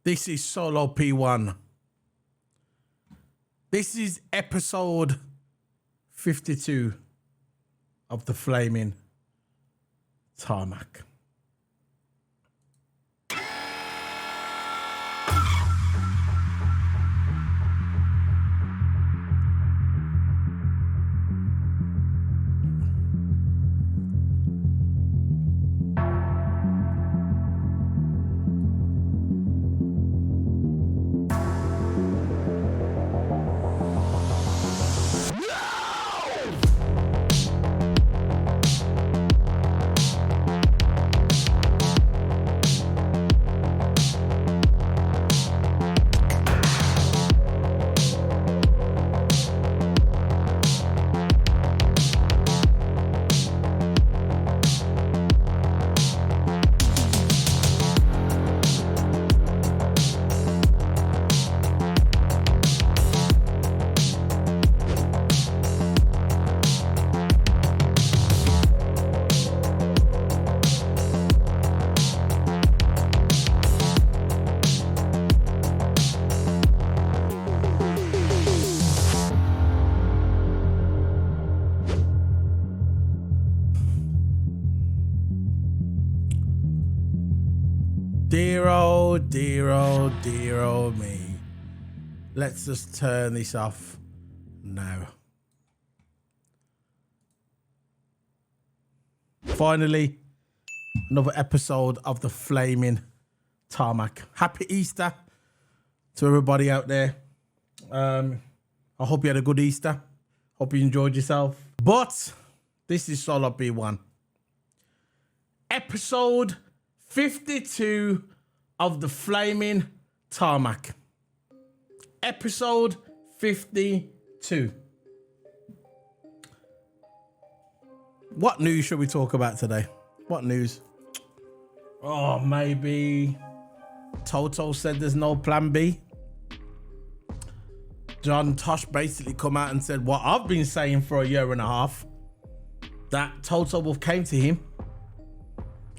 This is Solo P1. This is episode 52 of the Flaming Tarmac. Dear oh me. Let's just turn this off now. Finally, another episode of the Flaming Tarmac. Happy Easter to everybody out there. I hope you had a good Easter. Hope you enjoyed yourself. But this is Solo P1. Episode 52 of the Flaming Tarmac. Episode 52. What news should we talk about today? What news? Oh, maybe Toto said there's no plan B. John Tosh basically come out and said what I've been saying for a year and a half, that Toto Wolff came to him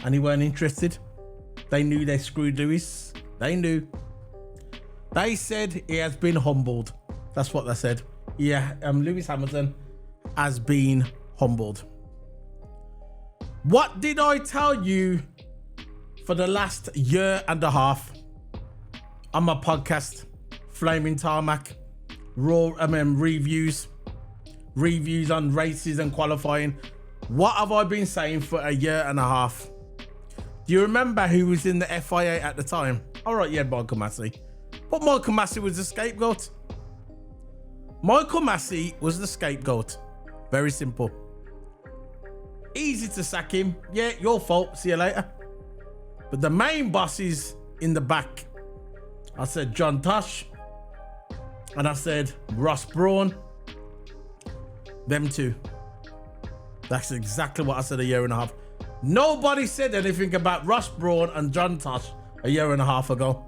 and he weren't interested. They knew they screwed Lewis. They knew. They said he has been humbled. That's what they said. Yeah, Lewis Hamilton has been humbled. What did I tell you for the last year and a half on my podcast, Flaming Tarmac, reviews on races and qualifying? What have I been saying for a year and a half? Do you remember who was in the FIA at the time? All right, you had Michael Massey. But Michael Massey was the scapegoat. Michael Massey was the scapegoat. Very simple. Easy to sack him. Yeah, your fault. See you later. But the main boss is in the back. I said John Tosh. And I said Ross Brawn. Them two. That's exactly what I said a year and a half. Nobody said anything about Ross Brawn and John Tosh a year and a half ago.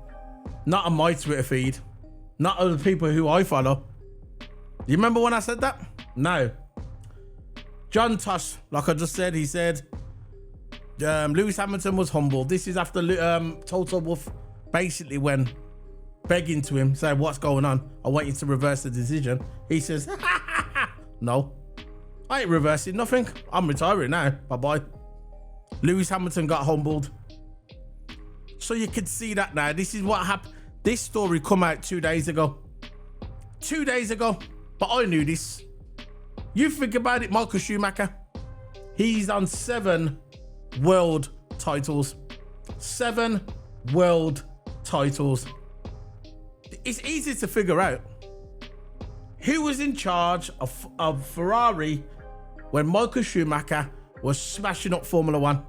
Not on my Twitter feed. Not other people who I follow. You remember when I said that? No. John Tosh, like I just said, he said Lewis Hamilton was humbled. This is after Toto Wolff basically went begging to him, saying, what's going on? I want you to reverse the decision. He says, no, I ain't reversing nothing. I'm retiring now. Bye-bye. Lewis Hamilton got humbled. So you could see that now. This is what happened. This story come out 2 days ago. 2 days ago. But I knew this. You think about it, Michael Schumacher. He's on 7 world titles. 7 world titles. It's easy to figure out. Who was in charge of Ferrari when Michael Schumacher was smashing up Formula One?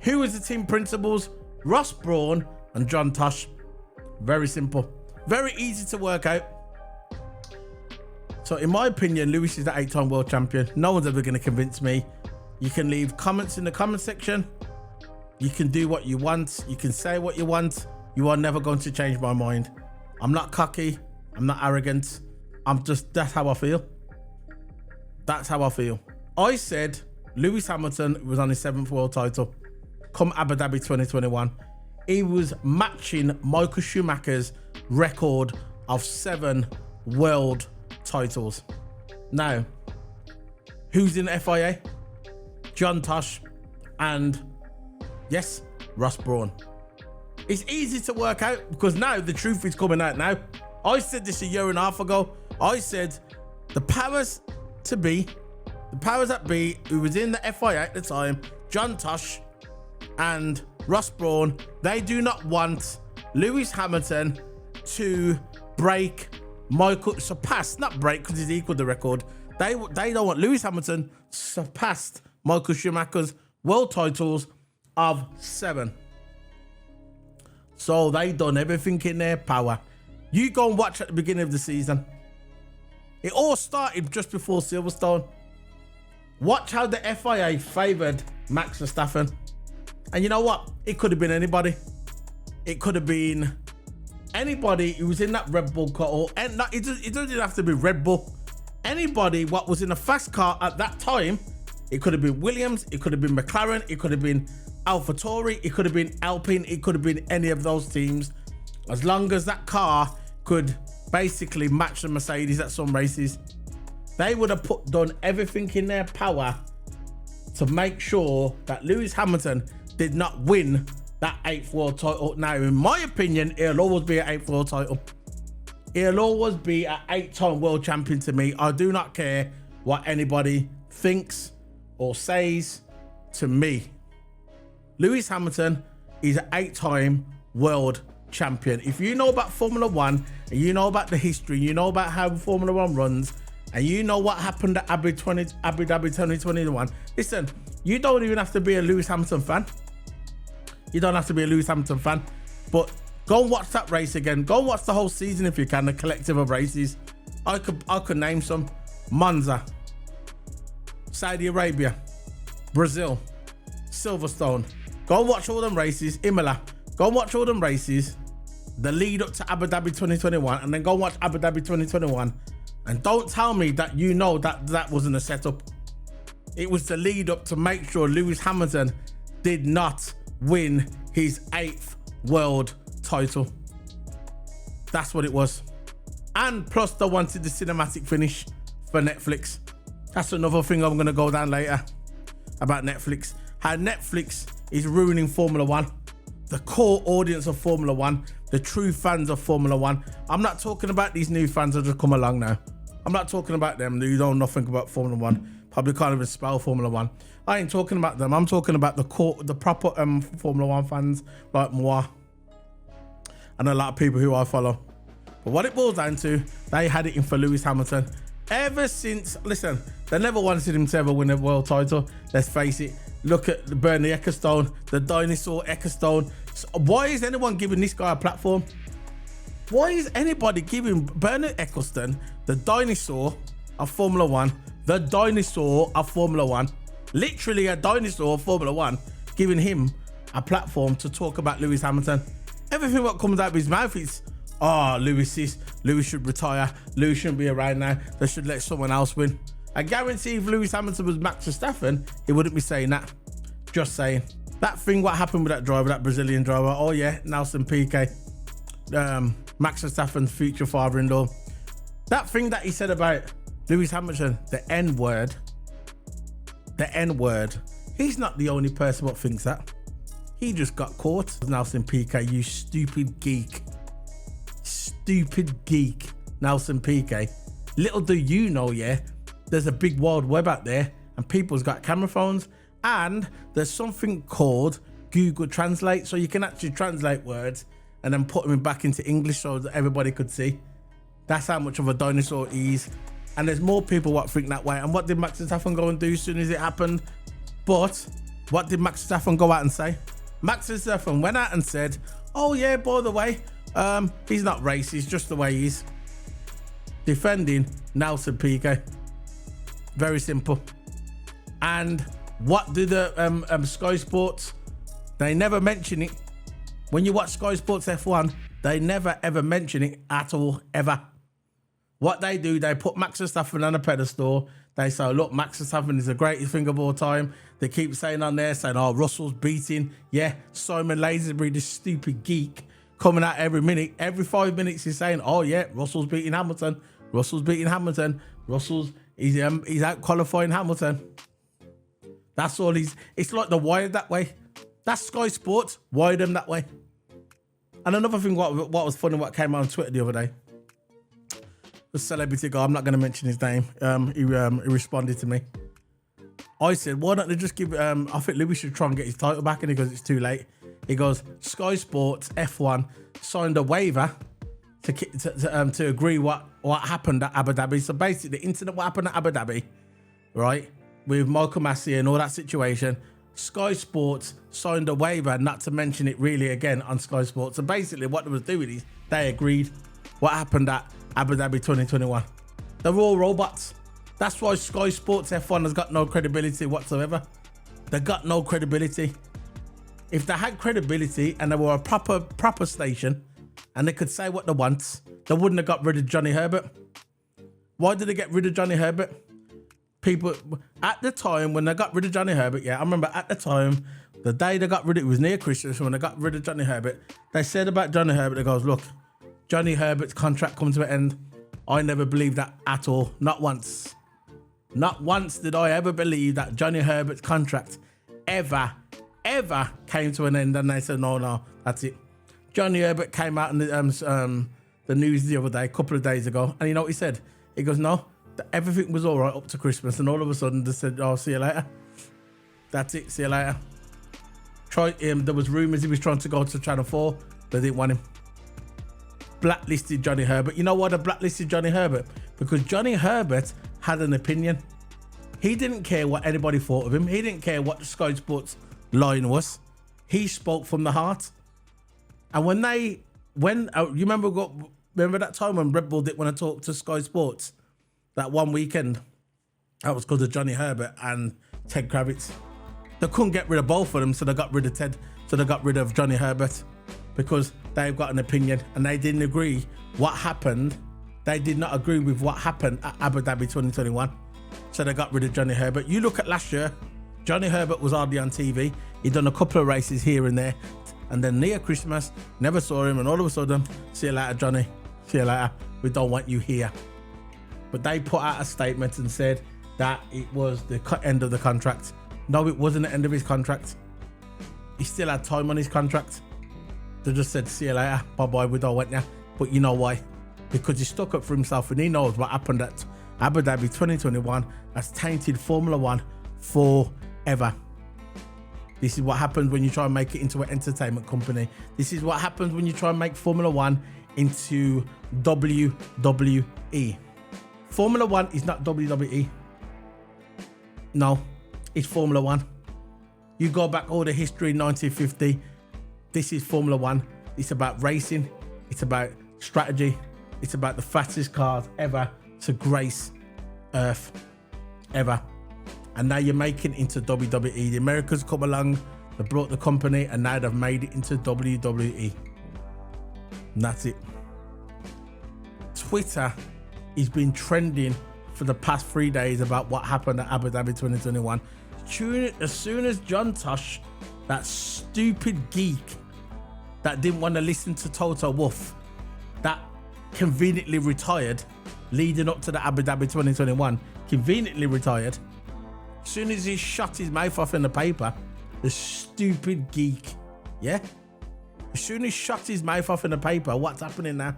Who was the team principals? Ross Brawn and John Tosh. Very simple. Very easy to work out. So in my opinion, Lewis is the 8-time world champion. No one's ever going to convince me. You can leave comments in the comment section. You can do what you want. You can say what you want. You are never going to change my mind. I'm not cocky. I'm not arrogant. That's how I feel. That's how I feel. I said Lewis Hamilton was on his 7th world title. Come Abu Dhabi 2021. he was matching Michael Schumacher's record of 7 world titles. Now, who's in the FIA? John Tosh and, yes, Ross Brawn. It's easy to work out because now the truth is coming out now. I said this a year and a half ago. I said the powers that be, who was in the FIA at the time, John Tosh and Ross Brawn, they do not want Lewis Hamilton to not break because he's equal the record. They don't want Lewis Hamilton surpassed Michael Schumacher's world titles of 7. So they done everything in their power. You go and watch at the beginning of the season. It all started just before Silverstone. Watch how the FIA favoured Max Verstappen. And you know what? It could have been anybody. It could have been anybody who was in that Red Bull car. It doesn't have to be Red Bull. Anybody what was in a fast car at that time. It could have been Williams. It could have been McLaren. It could have been AlphaTauri. It could have been Alpine. It could have been any of those teams. As long as that car could basically match the Mercedes at some races, they would have done everything in their power to make sure that Lewis Hamilton did not win that 8th world title. Now, in my opinion, it'll always be an 8th world title. He'll always be an 8-time world champion to me. I do not care what anybody thinks or says to me. Lewis Hamilton is an 8-time world champion. If you know about Formula 1 and you know about the history, you know about how Formula 1 runs, and you know what happened at Abu Dhabi 2021, listen, you don't even have to be a Lewis Hamilton fan. You don't have to be a Lewis Hamilton fan, but go and watch that race again. Go and watch the whole season if you can, the collective of races. I could name some. Monza, Saudi Arabia, Brazil, Silverstone. Go and watch all them races. Imola. Go and watch all them races. The lead up to Abu Dhabi 2021, and then go and watch Abu Dhabi 2021. And don't tell me that you know that wasn't a setup. It was the lead up to make sure Lewis Hamilton did not win his 8th world title. That's what it was. And plus they wanted the cinematic finish for Netflix. That's another thing I'm going to go down later about Netflix. How Netflix is ruining Formula 1. The core audience of Formula 1. The true fans of Formula 1. I'm not talking about these new fans that have come along now. I'm not talking about them who don't know nothing about Formula 1. Probably can't even spell Formula 1. I ain't talking about them. I'm talking about the proper Formula 1 fans like moi. And a lot of people who I follow. But what it boils down to, they had it in for Lewis Hamilton. Ever since, listen, they never wanted him to ever win a world title. Let's face it. Look at Bernie Ecclestone, the dinosaur Ecclestone. So why is anyone giving this guy a platform? Why is anybody giving Bernie Ecclestone, the dinosaur of Formula 1, the dinosaur of Formula 1, literally a dinosaur of Formula 1, giving him a platform to talk about Lewis Hamilton? Everything that comes out of his mouth is, Lewis should retire. Lewis shouldn't be around now. They should let someone else win. I guarantee if Lewis Hamilton was Max Verstappen, he wouldn't be saying that. Just saying. That thing, what happened with that driver, that Brazilian driver, oh yeah, Nelson Piquet, Max Verstappen's future father-in-law. That thing that he said about Lewis Hamilton, the N-word, he's not the only person that thinks that. He just got caught. Nelson Piquet, you stupid geek. Stupid geek, Nelson Piquet. Little do you know, yeah, there's a big wild web out there and people's got camera phones, and there's something called Google Translate, so you can actually translate words and then put them back into English so that everybody could see. That's how much of a dinosaur he is. And there's more people what think that way. And what did Max Verstappen go and do as soon as it happened? But what did Max Verstappen go out and say? Max Verstappen went out and said, oh yeah, by the way, he's not racist, just the way he is. Defending Nelson Piquet. Very simple. And what do the Sky Sports? They never mention it. When you watch Sky Sports F1, they never ever mention it at all, ever. What they do, they put Max Verstappen on a pedestal. They say, look, Max Verstappen is the greatest thing of all time. They keep saying on there, saying, oh, Russell's beating. Yeah, Simon Lazenby, this stupid geek, coming out every minute. Every 5 minutes he's saying, oh, yeah, Russell's beating Hamilton. Russell's beating Hamilton. He's out qualifying Hamilton. That's all it's like the wired that way. That's Sky Sports, wired them that way. And another thing, what was funny, what came out on Twitter the other day, the celebrity guy, I'm not going to mention his name, he responded to me. I said, why don't they just give, I think Lewis should try and get his title back, and he goes, it's too late. He goes, Sky Sports F1 signed a waiver to agree what happened at Abu Dhabi. So basically, the incident what happened at Abu Dhabi, right, with Michael Massey and all that situation, Sky Sports signed a waiver not to mention it really again on Sky Sports. So basically what they was doing is they agreed what happened at Abu Dhabi 2021. They're all robots. That's why Sky Sports F1 has got no credibility whatsoever. They got no credibility. If they had credibility and they were a proper station and they could say what they want, they wouldn't have got rid of Johnny Herbert. Why did they get rid of Johnny Herbert? People, at the time when they got rid of Johnny Herbert, yeah, I remember at the time, the day they got rid of it, was near Christmas when they got rid of Johnny Herbert, they said about Johnny Herbert, they goes, look, Johnny Herbert's contract comes to an end. I never believed that at all. Not once. Not once did I ever believe that Johnny Herbert's contract ever came to an end. And they said, no, that's it. Johnny Herbert came out in the news the other day, a couple of days ago, and you know what he said? He goes, no, everything was all right up to Christmas, and all of a sudden they said, oh, see you later. That's it, see you later. There was rumours he was trying to go to Channel 4. They didn't want him. Blacklisted Johnny Herbert. You know why they blacklisted Johnny Herbert? Because Johnny Herbert had an opinion. He didn't care what anybody thought of him. He didn't care what the Sky Sports line was. He spoke from the heart. And you remember that time when Red Bull didn't want to talk to Sky Sports? That one weekend, that was because of Johnny Herbert and Ted Kravitz. They couldn't get rid of both of them, so they got rid of Ted. So they got rid of Johnny Herbert because they've got an opinion and they didn't agree what happened. They did not agree with what happened at Abu Dhabi 2021. So they got rid of Johnny Herbert. You look at last year, Johnny Herbert was hardly on TV. He'd done a couple of races here and there. And then near Christmas, never saw him. And all of a sudden, see you later, Johnny. See you later. We don't want you here. But they put out a statement and said that it was the end of the contract. No, it wasn't the end of his contract. He still had time on his contract. They just said, see you later. Bye-bye, we don't want you. But you know why? Because he stuck up for himself and he knows what happened at Abu Dhabi 2021 has tainted Formula One forever. This is what happens when you try and make it into an entertainment company. This is what happens when you try and make Formula One into WWE. Formula One is not WWE. No, it's Formula One. You go back all the history, 1950. This is Formula One. It's about racing. It's about strategy. It's about the fastest cars ever to grace Earth, ever. And now you're making it into WWE. The Americans come along, they brought the company, and now they've made it into WWE. And that's it. Twitter has been trending for the past 3 days about what happened at Abu Dhabi 2021. As soon as John Tosh, that stupid geek that didn't want to listen to Toto Wolff, that conveniently retired leading up to the Abu Dhabi 2021, conveniently retired. As soon as he shut his mouth off in the paper, the stupid geek, yeah? As soon as he shut his mouth off in the paper, what's happening now?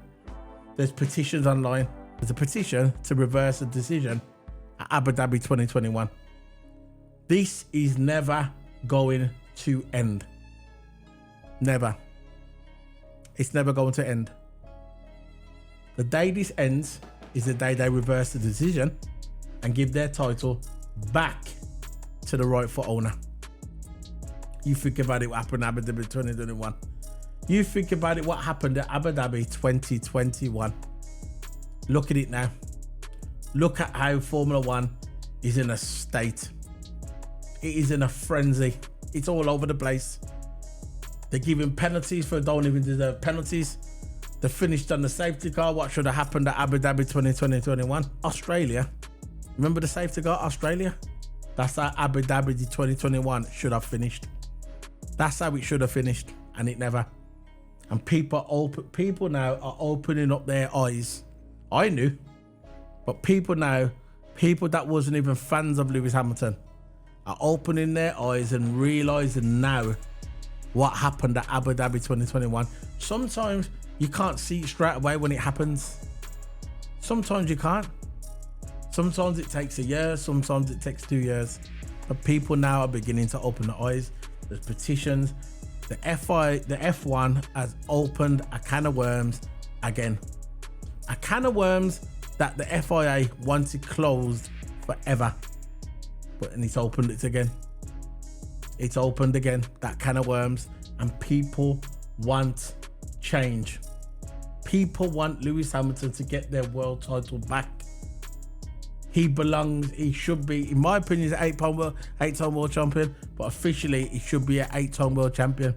There's petitions online. There's a petition to reverse a decision at Abu Dhabi 2021. This is never going to end. Never. It's never going to end. The day this ends is the day they reverse the decision and give their title back to the rightful owner. You think about it, what happened at Abu Dhabi 2021. You think about it, what happened at Abu Dhabi 2021. Look at it now. Look at how Formula One is in a state. It is in a frenzy. It's all over the place. They're giving penalties for don't even deserve penalties. They finished on the safety car. What should have happened at Abu Dhabi 2021? Australia. Remember the safety car, Australia? That's how Abu Dhabi 2021 should have finished. That's how it should have finished, and it never. And people now are opening up their eyes. I knew, but people now, people that wasn't even fans of Lewis Hamilton, are opening their eyes and realizing now what happened at Abu Dhabi 2021. Sometimes you can't see it straight away when it happens. Sometimes you can't. Sometimes it takes a year, sometimes it takes 2 years. But people now are beginning to open their eyes. There's petitions. The F1 has opened a can of worms again. A can of worms that the FIA wanted closed forever. But and it's opened it again. It's opened again, that can of worms, and people want change. People want Lewis Hamilton to get their world title back. He belongs, he should be, in my opinion, he's an eight-time world champion, but officially he should be an 8-time world champion.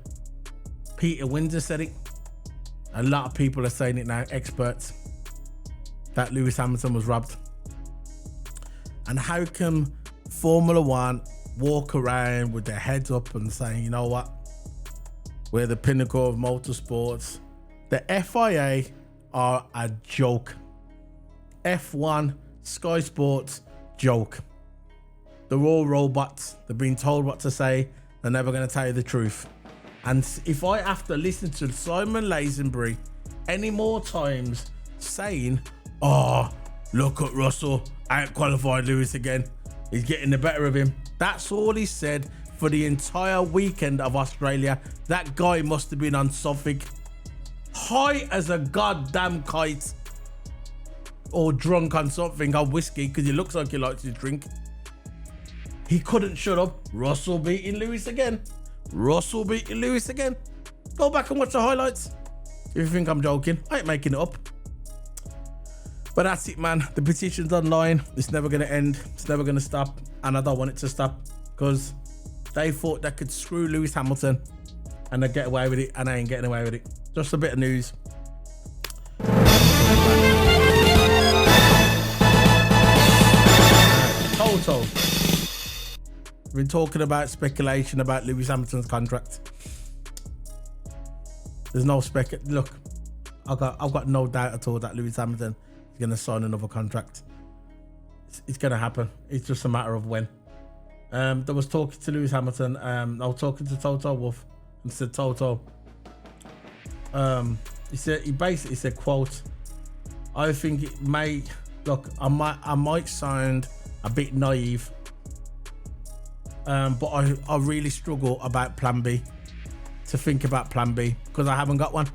Peter Windsor said it. A lot of people are saying it now, experts, that Lewis Hamilton was robbed. And how can Formula One walk around with their heads up and saying, you know what, we're the pinnacle of motorsports? The FIA are a joke. F1, Sky Sports, joke. They're all robots. They're being told what to say. They're never going to tell you the truth. And if I have to listen to Simon Lazenby any more times saying, oh, look at Russell, out-qualified Lewis again, he's getting the better of him. That's all he said for the entire weekend of Australia. That guy must have been on something high as a goddamn kite, or drunk on something, on whiskey, because he looks like he likes to drink. He couldn't shut up. Russell beating Lewis again. Russell beating Lewis again. Go back and watch the highlights if you think I'm joking. I ain't making it up. But that's it, man. The petition's online. It's never going to end. It's never going to stop. And I don't want it to stop, because they thought they could screw Lewis Hamilton and they get away with it, and they ain't getting away with it. Just a bit of news. Toto. We've been talking about speculation about Lewis Hamilton's contract. There's no look, I've got no doubt at all that Lewis Hamilton is going to sign another contract. It's going to happen. It's just a matter of when. There was talking to Lewis Hamilton. I was talking to Toto Wolff and said, Toto, he basically said, quote, I think it may, look, I might sound a bit naive, but I really struggle about plan B, to think about plan B, because I haven't got one.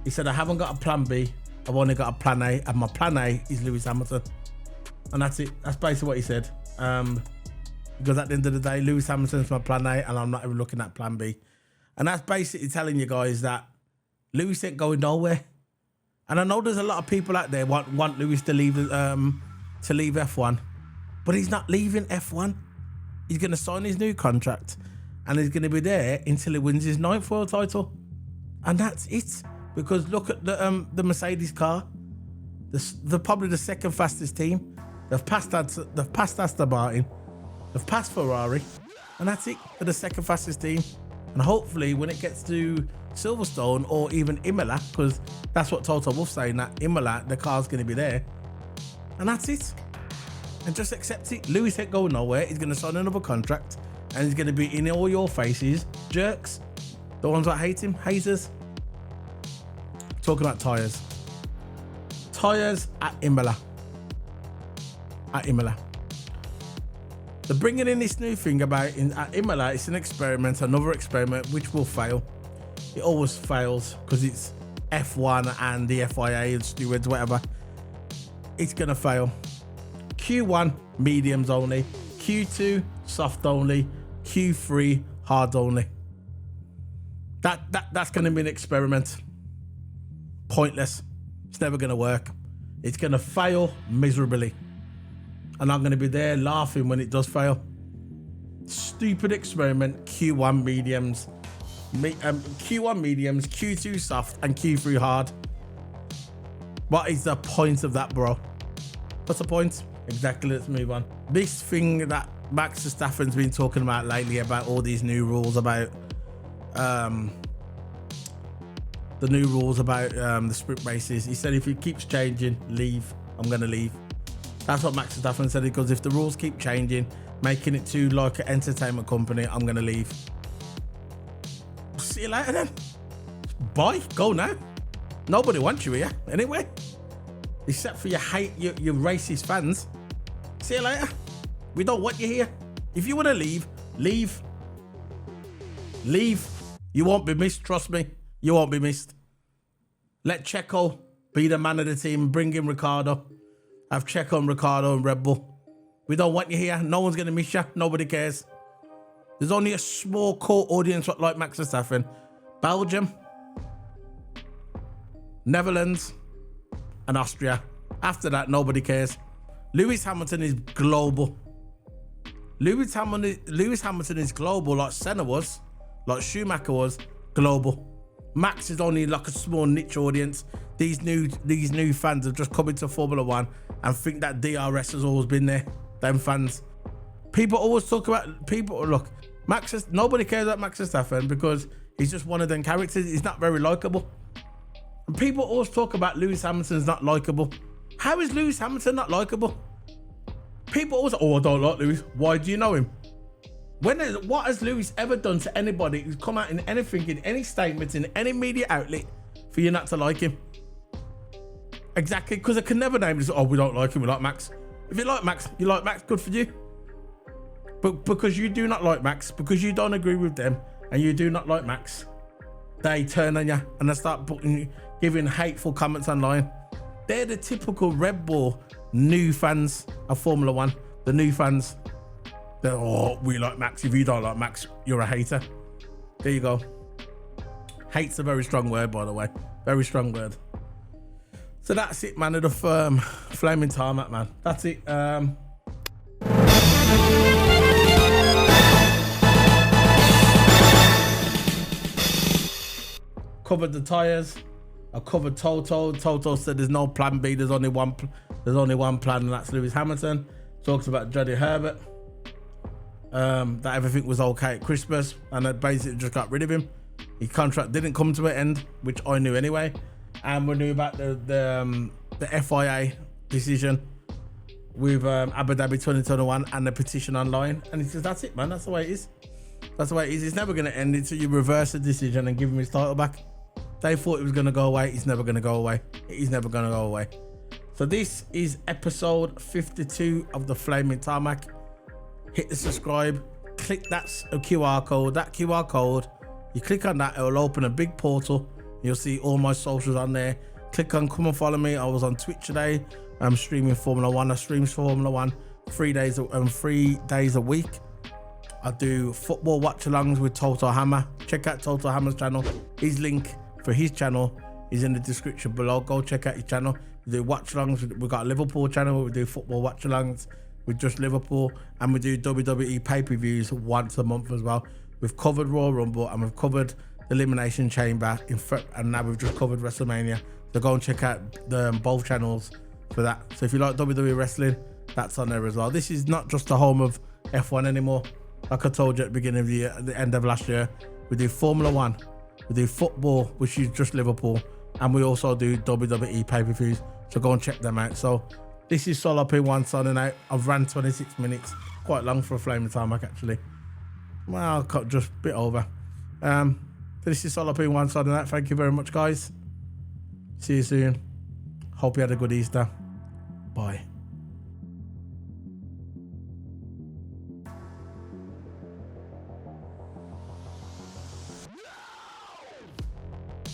He said, I haven't got a plan B, I've only got a plan A, and my plan A is Lewis Hamilton. And that's it. That's basically what he said. Because at the end of the day, Lewis Hamilton's my plan A, and I'm not even looking at plan B. And that's basically telling you guys that Lewis ain't going nowhere. And I know there's a lot of people out there want Lewis to leave F1, but he's not leaving F1. He's going to sign his new contract, and he's going to be there until he wins his 9th world title. And that's it. Because look at the Mercedes car. They're probably the second fastest team. They've passed Aston Martin. They've passed Ferrari. And that's it. They're the second fastest team. And hopefully when it gets to Silverstone or even Imola, because that's what Toto Wolff's saying, that Imola, the car's going to be there. And that's it. And just accept it. Lewis ain't going nowhere. He's going to sign another contract, and he's going to be in all your faces. Jerks. The ones that hate him. Haters. Talking about tyres. Tyres at Imola. At Imola. They're bringing in this new thing about at Imola. It's an experiment, another experiment, which will fail. It always fails because it's F1 and the FIA and stewards, whatever. It's going to fail. Q1, mediums only. Q2, soft only. Q3, hard only. That's going to be an experiment. Pointless. It's never going to work. It's going to fail miserably. And I'm going to be there laughing when it does fail. Stupid experiment. Q1 mediums. Q1 mediums, Q2 soft, and Q3 hard. What is the point of that, bro? What's the point? Exactly. Let's move on. This thing that Max Verstappen's been talking about lately about all these new rules about the sprint races. He said if it keeps changing, leave. I'm gonna leave. That's what Max Verstappen said, because if the rules keep changing, making it to like an entertainment company, I'm gonna leave. See you later then. Bye. Go now. Nobody wants you here anyway, except for your racist fans. See you later. We don't want you here. If you want to leave, leave. Leave. You won't be missed. Trust me. You won't be missed. Let Checo be the man of the team. Bring in Ricciardo. Have Checo and Ricciardo and Red Bull. We don't want you here. No one's going to miss you. Nobody cares. There's only a small core audience like Max Verstappen. Belgium, Netherlands, and Austria. After that, nobody cares. Lewis Hamilton is global. Lewis Hamilton is global, like Senna was, like Schumacher was, global. Max is only like a small niche audience. These new fans have just come into Formula One and think that DRS has always been there. Them fans. People always talk about look, nobody cares about Max Verstappen because he's just one of them characters. He's not very likable. And people always talk about Lewis Hamilton's not likable. How is Lewis Hamilton not likable? People always, I don't like Lewis. Why do you know him? What has Lewis ever done to anybody who's come out in anything, in any statements, in any media outlet for you not to like him? Exactly, because I can never name this. Oh, we don't like him, we like Max. If you like Max, good for you. But because you do not like Max, because you don't agree with them, and you do not like Max, they turn on you and they start giving hateful comments online. They're the typical Red Bull new fans of Formula One. The new fans. They're, oh, we like Max. If you don't like Max, you're a hater. There you go. Hate's a very strong word, by the way. Very strong word. So that's it, man, of the Flaming Tarmac, man. That's it. Covered the tyres. I covered Toto. Toto said there's no plan B. There's only one plan, and that's Lewis Hamilton. Talks about Jody Herbert. That everything was okay at Christmas, and I basically just got rid of him. His contract didn't come to an end, which I knew anyway. And we knew about the FIA decision with Abu Dhabi 2021 and the petition online. And he says, that's it, man. That's the way it is. That's the way it is. It's never going to end until you reverse the decision and give him his title back. They thought it was going to go away. It's never going to go away. It is never going to go away. So this is episode 52 of the Flaming Tarmac. Hit the subscribe. Click that QR code. That QR code, you click on that, it will open a big portal. You'll see all my socials on there. Click on come and follow me. I was on Twitch today. I'm streaming Formula One. I stream Formula One 3 days a week. I do football watch-alongs with Toto Hammer. Check out Toto Hammer's channel. His link for his channel is in the description below. Go check out his channel. We do watch-alongs. We've got a Liverpool channel where we do football watch-alongs with just Liverpool, and we do WWE pay-per-views once a month as well. We've covered Royal Rumble and we've covered the Elimination Chamber, and now we've just covered WrestleMania. So go and check out both channels for that. So if you like WWE wrestling, that's on there as well. This is not just the home of F1 anymore. Like I told you at the beginning of the year, at the end of last year, we do Formula One, we do football, which is just Liverpool, and we also do WWE pay-per-views. So go and check them out. So this is Solo P1 signing out. I've ran 26 minutes, quite long for a Flaming Tarmac actually. Well, just a bit over. This is Solo P1 signing out. Thank you very much, guys. See you soon. Hope you had a good Easter. Bye.